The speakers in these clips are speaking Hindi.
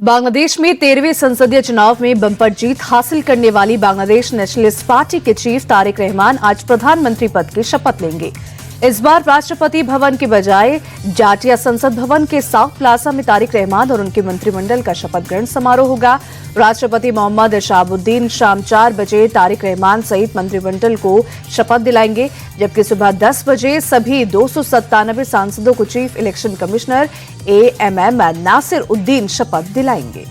बांग्लादेश में 13वें संसदीय चुनाव में बम्पर जीत हासिल करने वाली बांग्लादेश नेशनलिस्ट पार्टी के चीफ तारिक रहमान आज प्रधानमंत्री पद की शपथ लेंगे। इस बार राष्ट्रपति भवन के बजाय जाटिया संसद भवन के साउथ प्लाजा में तारिक रहमान और उनके मंत्रिमंडल का शपथ ग्रहण समारोह होगा। राष्ट्रपति मोहम्मद शहाबुद्दीन शाम 4 बजे तारिक रहमान सहित मंत्रिमंडल को शपथ दिलाएंगे, जबकि सुबह 10 बजे सभी 297 सांसदों को chief election commissioner AMM Nasir Uddin शपथ दिलाएंगे।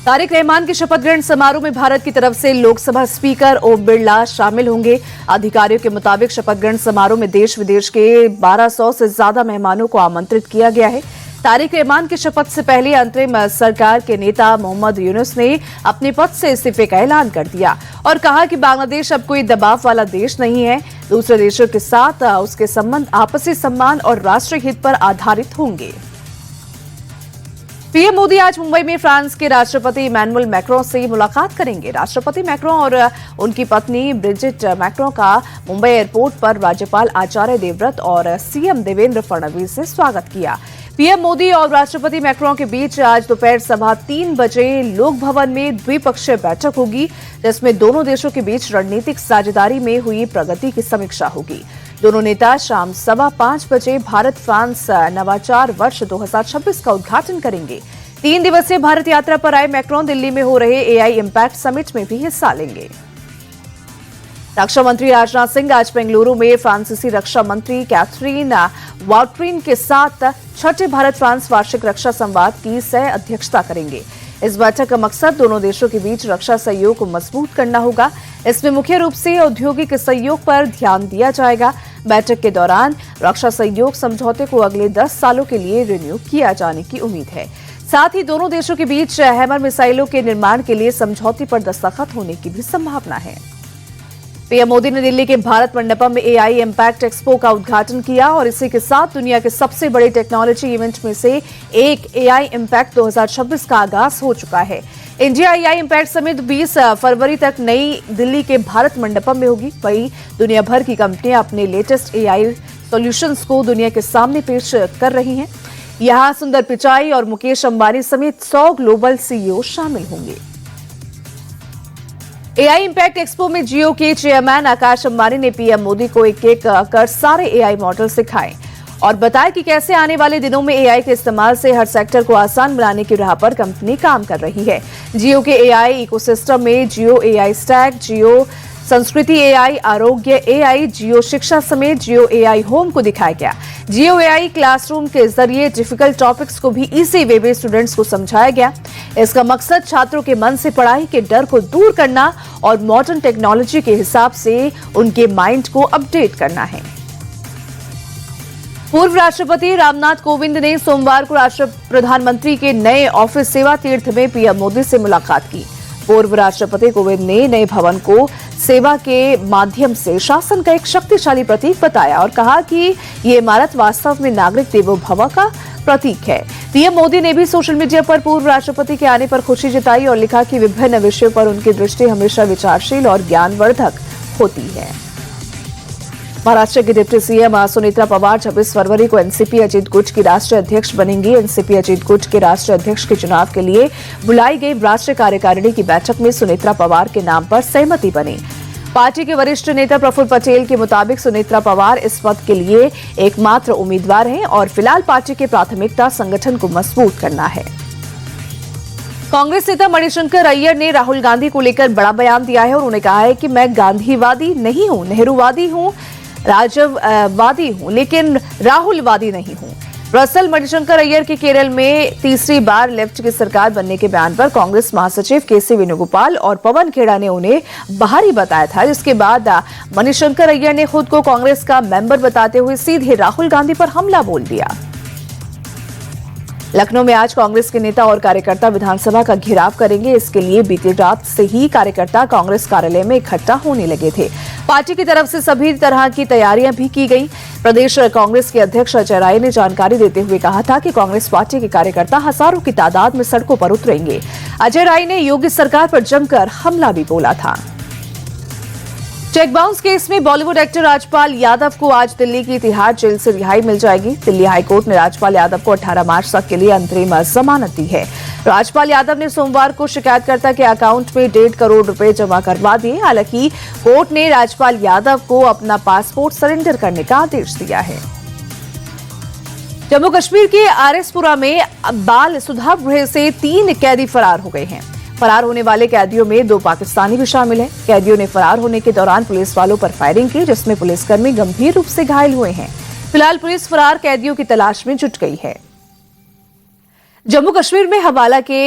तारिक रहमान के शपथ ग्रहण समारोह में भारत की तरफ से लोकसभा स्पीकर ओम बिरला शामिल होंगे। अधिकारियों के मुताबिक शपथ ग्रहण समारोह में देश विदेश के 1200 से ज्यादा मेहमानों को आमंत्रित किया गया है। तारिक रहमान की शपथ से पहले अंतरिम सरकार के नेता मोहम्मद यूनुस ने अपने पद से इस्तीफे का ऐलान कर दिया और कहा कि बांग्लादेश अब कोई दबाव वाला देश नहीं है। दूसरे देशों के साथ उसके संबंध आपसी सम्मान और राष्ट्रीय हित पर आधारित होंगे। पीएम मोदी आज मुंबई में फ्रांस के राष्ट्रपति इमैनुअल मैक्रों से मुलाकात करेंगे। राष्ट्रपति मैक्रों और उनकी पत्नी ब्रिजिट मैक्रों का मुंबई एयरपोर्ट पर राज्यपाल आचार्य देवव्रत और सीएम देवेंद्र फडणवीस ने स्वागत किया। पीएम मोदी और राष्ट्रपति मैक्रों के बीच आज दोपहर 3:15 बजे लोक भवन में द्विपक्षीय बैठक होगी, जिसमें दोनों देशों के बीच रणनीतिक साझेदारी में हुई प्रगति की समीक्षा होगी। दोनों नेता शाम 5:15 बजे भारत फ्रांस नवाचार वर्ष 2026 का उद्घाटन करेंगे। 3 दिवसीय भारत यात्रा पर आए मैक्रों दिल्ली में हो रहे AI इम्पैक्ट समिट में भी हिस्सा लेंगे। रक्षा मंत्री राजनाथ सिंह आज बेंगलुरु में फ्रांसीसी रक्षा मंत्री कैथरीन वाल्ट्रीन के साथ छठे भारत फ्रांस वार्षिक रक्षा संवाद की सह अध्यक्षता करेंगे। इस बैठक का मकसद दोनों देशों के बीच रक्षा सहयोग को मजबूत करना होगा। इसमें मुख्य रूप से औद्योगिक सहयोग पर ध्यान दिया जाएगा। बैठक के दौरान रक्षा सहयोग समझौते को अगले 10 सालों के लिए रिन्यू किया जाने की उम्मीद है। साथ ही दोनों देशों के बीच हैमर मिसाइलों के निर्माण के लिए समझौते पर दस्तखत होने की भी संभावना है। पीएम मोदी ने दिल्ली के भारत मंडपम में AI इम्पैक्ट एक्सपो का उद्घाटन किया और इसी के साथ दुनिया के सबसे बड़े टेक्नोलॉजी इवेंट में से एक AI इम्पैक्ट 2026 का आगाज हो चुका है। इंडिया AI इम्पैक्ट समिट 20 फरवरी तक नई दिल्ली के भारत मंडपम में होगी। वहीं दुनिया भर की कंपनियां अपने लेटेस्ट AI सॉल्यूशंस को दुनिया के सामने पेश कर रही हैं। यहां सुंदर पिचाई और मुकेश अंबानी समेत 100 ग्लोबल CEO शामिल होंगे। AI इम्पैक्ट एक्सपो में जियो के चेयरमैन आकाश अंबानी ने पीएम मोदी को एक एक कर सारे AI मॉडल सिखाए और बताया कि कैसे आने वाले दिनों में AI के इस्तेमाल से हर सेक्टर को आसान बनाने की राह पर कंपनी काम कर रही है। जियो के AI इकोसिस्टम में जियो AI स्टैक, जियो संस्कृति AI, आरोग्य AI, जियो शिक्षा समेत जियो AI होम को दिखाया गया। जियो AI क्लासरूम के जरिए डिफिकल्ट टॉपिक्स को भी इजी वे में स्टूडेंट्स को समझाया गया। इसका मकसद छात्रों के मन से पढ़ाई के डर को दूर करना और मॉडर्न टेक्नोलॉजी के हिसाब से उनके माइंड को अपडेट करना है। पूर्व राष्ट्रपति रामनाथ कोविंद ने सोमवार को प्रधानमंत्री के नए ऑफिस सेवा तीर्थ में पीएम मोदी से मुलाकात की। पूर्व राष्ट्रपति कोविंद ने नए भवन को सेवा के माध्यम से शासन का एक शक्तिशाली प्रतीक बताया और कहा कि ये इमारत वास्तव में नागरिक देवो भव का प्रतीक है। पीएम मोदी ने भी सोशल मीडिया पर पूर्व राष्ट्रपति के आने पर खुशी जताई और लिखा कि विभिन्न विषयों पर उनकी दृष्टि हमेशा विचारशील और ज्ञानवर्धक होती है। महाराष्ट्र के डिप्टी सीएम सुनेत्रा पवार 26 फरवरी को एनसीपी अजीत गुट की राष्ट्रीय अध्यक्ष बनेंगी। एनसीपी अजीत गुट के राष्ट्रीय अध्यक्ष के चुनाव के लिए बुलाई गई राष्ट्रीय कार्यकारिणी की बैठक में सुनेत्रा पवार के नाम पर सहमति बनी। पार्टी के वरिष्ठ नेता प्रफुल्ल पटेल के मुताबिक सुनेत्रा पवार इस पद के लिए एकमात्र उम्मीदवार हैं और फिलहाल पार्टी की प्राथमिकता संगठन को मजबूत करना है। कांग्रेस नेता मणिशंकर अय्यर ने राहुल गांधी को लेकर बड़ा बयान दिया है और उन्होंने कहा है कि मैं गांधीवादी नहीं हूं, नेहरूवादी हूं, राजववादी हूं, लेकिन राहुलवादी नहीं हूं। दरअसल मणिशंकर अय्यर के केरल में तीसरी बार लेफ्ट की सरकार बनने के बयान पर कांग्रेस महासचिव केसी वेणुगोपाल और पवन खेड़ा ने उन्हें बाहरी बताया था, जिसके बाद मणिशंकर अय्यर ने खुद को कांग्रेस का मेंबर बताते हुए सीधे राहुल गांधी पर हमला बोल दिया। लखनऊ में आज कांग्रेस के नेता और कार्यकर्ता विधानसभा का घेराव करेंगे। इसके लिए बीती रात से ही कार्यकर्ता कांग्रेस कार्यालय में इकट्ठा होने लगे थे। पार्टी की तरफ से सभी तरह की तैयारियां भी की गई। प्रदेश कांग्रेस के अध्यक्ष अजय राय ने जानकारी देते हुए कहा था कि कांग्रेस पार्टी के कार्यकर्ता हजारों की तादाद में सड़कों पर उतरेंगे। अजय राय ने योगी सरकार पर जमकर हमला भी बोला था। चेक बाउंस केस में बॉलीवुड एक्टर राजपाल यादव को आज दिल्ली की तिहाड़ जेल से रिहाई मिल जाएगी। दिल्ली हाईकोर्ट ने राजपाल यादव को 18 मार्च तक के लिए अंतरिम जमानत दी है। राजपाल यादव ने सोमवार को शिकायतकर्ता के अकाउंट में 1.5 करोड़ रुपए जमा करवा दिए। हालांकि कोर्ट ने राजपाल यादव को अपना पासपोर्ट सरेंडर करने का आदेश दिया है। जम्मू कश्मीर के आरएसपुरा में बाल सुधा गृह से 3 कैदी फरार हो गए हैं। फरार होने वाले कैदियों में 2 पाकिस्तानी भी शामिल हैं। कैदियों ने फरार होने के दौरान पुलिस वालों पर फायरिंग की, जिसमें पुलिसकर्मी गंभीर रूप से घायल हुए हैं। फिलहाल पुलिस फरार कैदियों की तलाश में जुट गई है। जम्मू कश्मीर में हवाला के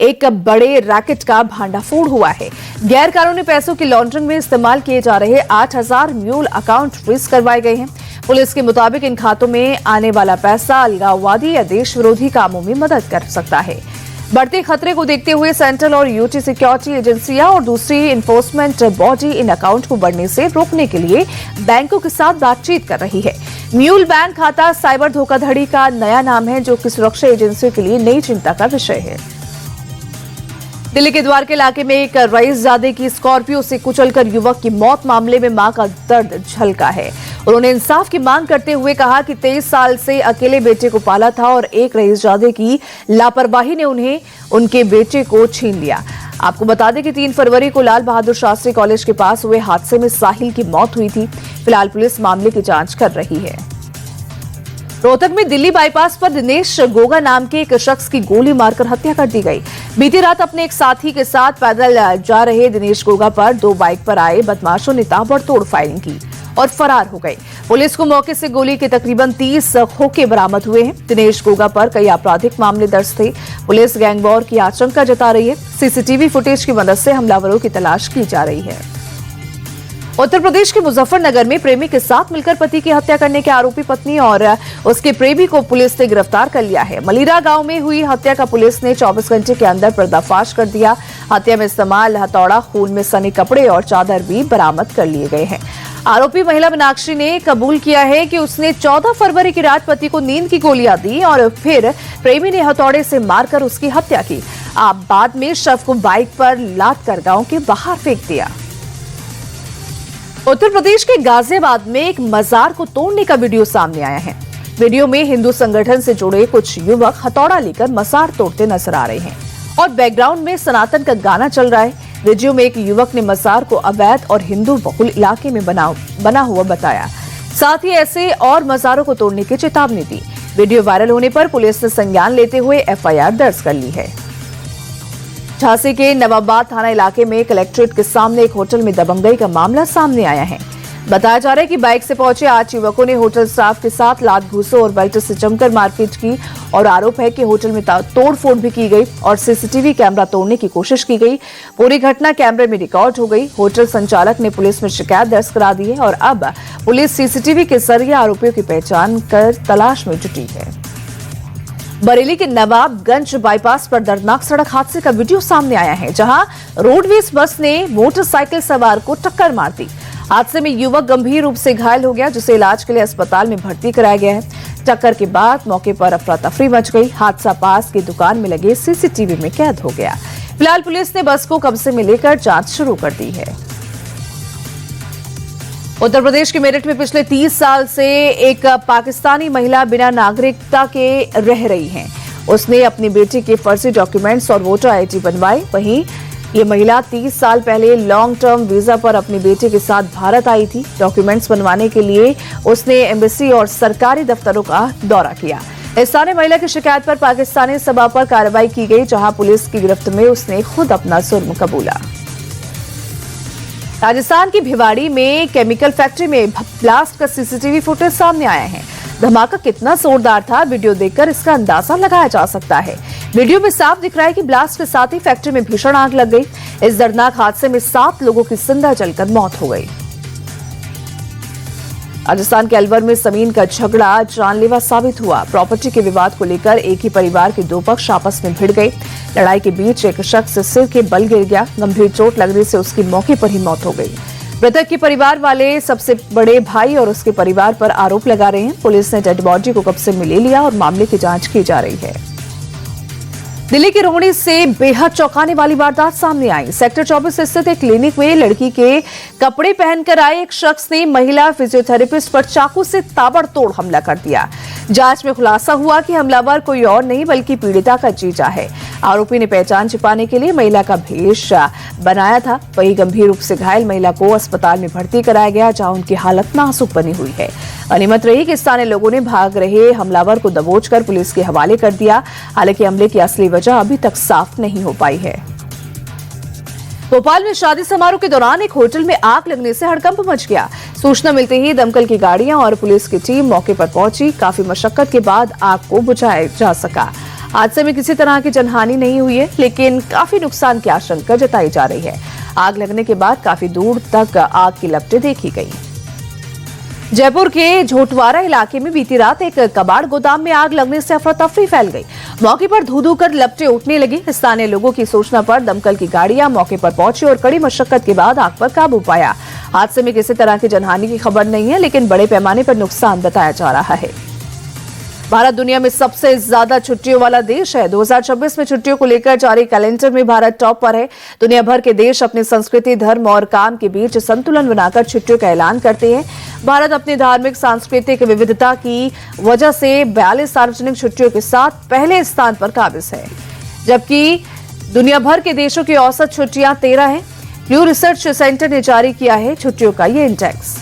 एक बड़े रैकेट का भांडाफोड़ हुआ है। गैर कानूनी पैसों की लॉन्ड्रिंग में इस्तेमाल किए जा रहे 8000 म्यूल अकाउंट फ्रीज करवाए गए हैं। पुलिस के मुताबिक इन खातों में आने वाला पैसा अलगाववादी या देश विरोधी कामों में मदद कर सकता है। बढ़ते खतरे को देखते हुए सेंट्रल और यूटी सिक्योरिटी एजेंसियां और दूसरी इन्फोर्समेंट बॉडी इन अकाउंट को बढ़ने से रोकने के लिए बैंकों के साथ बातचीत कर रही है। म्यूल बैंक खाता साइबर धोखाधड़ी का नया नाम है, जो कि सुरक्षा एजेंसियों के लिए नई चिंता का विषय है। दिल्ली के द्वारका इलाके में एक रईसजादे की स्कॉर्पियो से कुचलकर युवक की मौत मामले में मां का दर्द झलका है। उन्होंने इंसाफ की मांग करते हुए कहा कि 23 साल से अकेले बेटे को पाला था और एक रईसजादे की लापरवाही ने उन्हें उनके बेटे को छीन लिया। आपको बता दें कि 3 फरवरी को लाल बहादुर शास्त्री कॉलेज के पास हुए हादसे में साहिल की मौत हुई थी। फिलहाल पुलिस मामले की जांच कर रही है। रोहतक में दिल्ली बाईपास पर दिनेश गोगा नाम के एक शख्स की गोली मारकर हत्या कर दी गई। बीती रात अपने एक साथी के साथ पैदल जा रहे दिनेश गोगा पर 2 बाइक पर आए बदमाशों ने ताबड़तोड़ फायरिंग की और फरार हो गए। पुलिस को मौके से गोली के तकरीबन 30 खोखे बरामद हुए हैं। दिनेश गोगा पर कई आपराधिक मामले दर्ज थे। पुलिस गैंगवॉर की आशंका जता रही है। सीसीटीवी फुटेज की मदद से हमलावरों की तलाश की जा रही है। उत्तर प्रदेश के मुजफ्फरनगर में प्रेमी के साथ मिलकर पति की हत्या करने के आरोपी पत्नी और उसके प्रेमी को पुलिस ने गिरफ्तार कर लिया है। मलीरा गांव में हुई हत्या का पुलिस ने 24 घंटे के अंदर पर्दाफाश कर दिया। हत्या में इस्तेमाल हथौड़ा, खून में सने कपड़े और चादर भी बरामद कर लिए गए हैं। आरोपी महिला मीनाक्षी ने कबूल किया है कि उसने 14 फरवरी की रात पति को नींद की गोलियां दी और फिर प्रेमी ने हथौड़े से मारकर उसकी हत्या की। बाद में शव को बाइक पर लादकर गांव के बाहर फेंक दिया। उत्तर प्रदेश के गाजियाबाद में एक मजार को तोड़ने का वीडियो सामने आया है। वीडियो में हिंदू संगठन से जुड़े कुछ युवक हथौड़ा लेकर मजार तोड़ते नजर आ रहे हैं और बैकग्राउंड में सनातन का गाना चल रहा है। वीडियो में एक युवक ने मजार को अवैध और हिंदू बहुल इलाके में बना हुआ बताया। साथ ही ऐसे और मजारों को तोड़ने की चेतावनी दी। वीडियो वायरल होने पर पुलिस ने संज्ञान लेते हुए एफआईआर दर्ज कर ली है। झांसी के नवाबाद थाना इलाके में कलेक्ट्रेट के सामने एक होटल में दबंगई का मामला सामने आया है। बताया जा रहा है कि बाइक से पहुंचे 8 युवकों ने होटल स्टाफ के साथ लात घूसों और बेल्ट से जमकर मारपीट की और आरोप है कि होटल में तोड़फोड़ भी की गई और सीसीटीवी कैमरा तोड़ने की कोशिश की गई। पूरी घटना कैमरे में रिकॉर्ड हो गई। होटल संचालक ने पुलिस में शिकायत दर्ज करा दी है और अब पुलिस सीसीटीवी के जरिए आरोपियों की पहचान कर तलाश में जुटी है। बरेली के नवाबगंज बाईपास पर दर्दनाक सड़क हादसे का वीडियो सामने आया है, जहां रोडवेज बस ने मोटरसाइकिल सवार को टक्कर मार दी। हादसे में युवक गंभीर रूप से घायल हो गया, जिसे इलाज के लिए अस्पताल में भर्ती कराया गया है। टक्कर के बाद मौके पर अफरा तफरी मच गई। हादसा पास की दुकान में लगे सीसीटीवी में कैद हो गया। फिलहाल पुलिस ने बस को कब्जे में लेकर जांच शुरू कर दी है। उत्तर प्रदेश के मेरठ में पिछले 30 साल से एक पाकिस्तानी महिला बिना नागरिकता के रह रही है। उसने अपनी बेटी के फर्जी डॉक्यूमेंट्स और वोटर आईडी बनवाए। वहीं ये महिला 30 साल पहले लॉन्ग टर्म वीजा पर अपनी बेटी के साथ भारत आई थी। डॉक्यूमेंट्स बनवाने के लिए उसने एम्बेसी और सरकारी दफ्तरों का दौरा किया। इस स्थानीय महिला की शिकायत पर पाकिस्तानी सभा पर कार्रवाई की गई, जहां पुलिस की गिरफ्त में उसने खुद अपना जुर्म कबूला। राजस्थान की भिवाड़ी में केमिकल फैक्ट्री में ब्लास्ट का सीसीटीवी फुटेज सामने आया है। धमाका कितना जोरदार था, वीडियो देखकर इसका अंदाजा लगाया जा सकता है। वीडियो में साफ दिख रहा है कि ब्लास्ट के साथ ही फैक्ट्री में भीषण आग लग गई। इस दर्दनाक हादसे में 7 लोगों की जिंदा जलकर मौत हो गई। राजस्थान के अलवर में जमीन का झगड़ा जानलेवा साबित हुआ। प्रॉपर्टी के विवाद को लेकर एक ही परिवार के 2 पक्ष आपस में भिड़ गए। लड़ाई के बीच एक शख्स सिर के बल गिर गया। गंभीर चोट लगने से उसकी मौके पर ही मौत हो गई। मृतक के परिवार वाले सबसे बड़े भाई और उसके परिवार पर आरोप लगा रहे हैं। पुलिस ने डेड बॉडी को कब्जे में ले लिया और मामले की जांच की जा रही है। दिल्ली के रोहड़ी से बेहद चौंकाने वाली वारदात सामने आई। सेक्टर 24 स्थित एक क्लिनिक में लड़की के कपड़े पहनकर आए एक शख्स ने महिला फिजियोथेरेपिस्ट पर चाकू से ताबड़तोड़ हमला कर दिया। जांच में खुलासा हुआ कि हमलावर कोई और नहीं बल्कि पीड़िता का जीजा है। आरोपी ने पहचान छिपाने के लिए महिला का भेष बनाया था। वहीं गंभीर रूप से घायल महिला को अस्पताल में भर्ती कराया गया, जहां उनकी हालत नाजुक बनी हुई है। गनीमत रही कि स्थानीय लोगों ने भाग रहे हमलावर को दबोचकर पुलिस के हवाले कर दिया। हालांकि हमले की असली वजह अभी तक साफ नहीं हो पाई है। भोपाल में शादी समारोह के दौरान एक होटल में आग लगने से हड़कंप मच गया। सूचना मिलते ही दमकल की गाड़ियां और पुलिस की टीम मौके पर पहुंची। काफी मशक्कत के बाद आग को बुझाया जा सका। हादसे में किसी तरह की जनहानि नहीं हुई है, लेकिन काफी नुकसान की आशंका जताई जा रही है। आग लगने के बाद काफी दूर तक आग की लपटें देखी गई। जयपुर के झोटवारा इलाके में बीती रात एक कबाड़ गोदाम में आग लगने से अफरा तफरी फैल गई। मौके पर धू-धू कर लपटें उठने लगी। स्थानीय लोगों की सूचना पर दमकल की गाड़ियां मौके पर पहुंची और कड़ी मशक्कत के बाद आग पर काबू पाया। हादसे में किसी तरह की जनहानि की खबर नहीं है, लेकिन बड़े पैमाने पर नुकसान बताया जा रहा है। भारत दुनिया में सबसे ज्यादा छुट्टियों वाला देश है। 2026 में छुट्टियों को लेकर जारी कैलेंडर में भारत टॉप पर है। दुनिया भर के देश अपनी संस्कृति, धर्म और काम के बीच संतुलन बनाकर छुट्टियों का ऐलान करते हैं। भारत अपनी धार्मिक सांस्कृतिक विविधता की वजह से 42 सार्वजनिक छुट्टियों के साथ पहले स्थान पर काबिज है, जबकि दुनिया भर के देशों की औसत छुट्टियां 13 हैं। न्यू रिसर्च सेंटर ने जारी किया है छुट्टियों का ये इंडेक्स।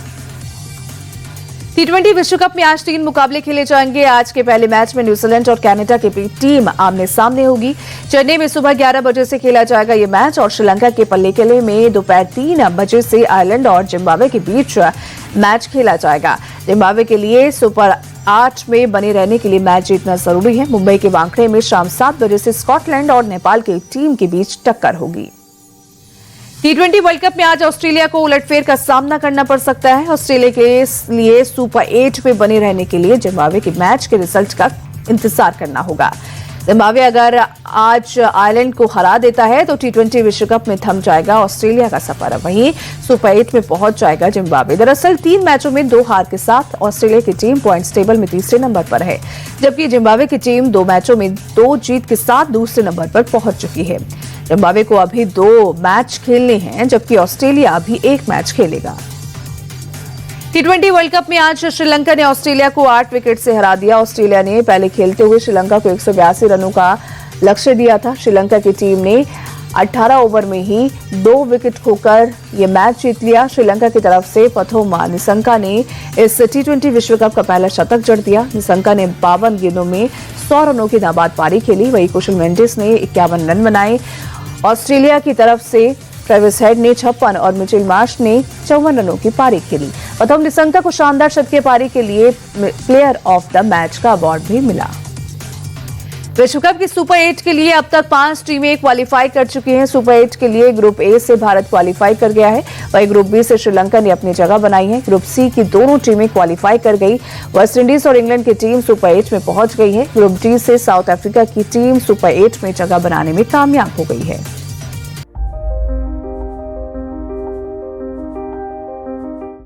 T20 विश्व कप में आज 3 मुकाबले खेले जाएंगे। आज के पहले मैच में न्यूजीलैंड और कनाडा की टीम आमने सामने होगी। चेन्नई में सुबह 11 बजे से खेला जाएगा ये मैच और श्रीलंका के पल्लेकेले में दोपहर 3 बजे से आयरलैंड और जिम्बाब्वे के बीच मैच खेला जाएगा। जिम्बाब्वे के लिए सुपर 8 में बने रहने के लिए मैच जीतना जरूरी है। मुंबई के वानखेड़े में शाम 7 बजे से स्कॉटलैंड और नेपाल की टीम के बीच टक्कर होगी। T20 वर्ल्ड कप में आज ऑस्ट्रेलिया को उलटफेर का सामना करना पड़ सकता है। ऑस्ट्रेलिया के लिए सुपर 8 में बने रहने के लिए जिम्बाब्वे के मैच के रिजल्ट का इंतजार करना होगा। जिम्बाब्वे अगर आज आयरलैंड को हरा देता है तो T20 विश्व कप में थम जाएगा ऑस्ट्रेलिया का सफर। वहीं सुपर 8 में पहुंच जाएगा जिम्बाब्वे। दरअसल 3 मैचों में 2 हार के साथ ऑस्ट्रेलिया की टीम पॉइंट्स टेबल में तीसरे नंबर पर है, जबकि जिम्बाब्वे की टीम 2 मैचों में 2 जीत के साथ दूसरे नंबर पर पहुंच चुकी है। जिम्बाब्वे को अभी 2 मैच खेलने हैं, जबकि ऑस्ट्रेलिया अभी 1 मैच खेलेगा। T20 वर्ल्ड कप में आज श्रीलंका ने ऑस्ट्रेलिया को 8 विकेट से हरा दिया। ऑस्ट्रेलिया ने पहले खेलते हुए श्रीलंका को 182 रनों का लक्ष्य दिया था। श्रीलंका की टीम ने 18 ओवर में ही 2 विकेट खोकर ये मैच जीत लिया। श्रीलंका की तरफ से पथोमा निसंका ने इस T20 विश्व कप का पहला शतक जड़ दिया। निसंका ने 52 गेंदों में 100 रनों की नाबाद पारी खेली। वहीं कुशल मेंडिस ने 51 रन बनाए। ऑस्ट्रेलिया की तरफ से ट्रेविस हेड ने 56 और मिचेल मार्श ने 54 रनों की पारी खेली। पथोम निसंका को शानदार शतकीय पारी के लिए प्लेयर ऑफ द मैच का अवार्ड भी मिला। विश्व कप की सुपर 8 के लिए अब तक 5 टीमें क्वालिफाई कर चुकी हैं। सुपर 8 के लिए ग्रुप ए से भारत क्वालिफाई कर गया है, वहीं ग्रुप बी से श्रीलंका ने अपनी जगह बनाई है। ग्रुप सी की दोनों टीमें क्वालिफाई कर गई। वेस्ट इंडीज और इंग्लैंड की टीम सुपर 8 में पहुंच गई है। ग्रुप डी से साउथ अफ्रीका की टीम सुपर 8 में जगह बनाने में कामयाब हो गई है।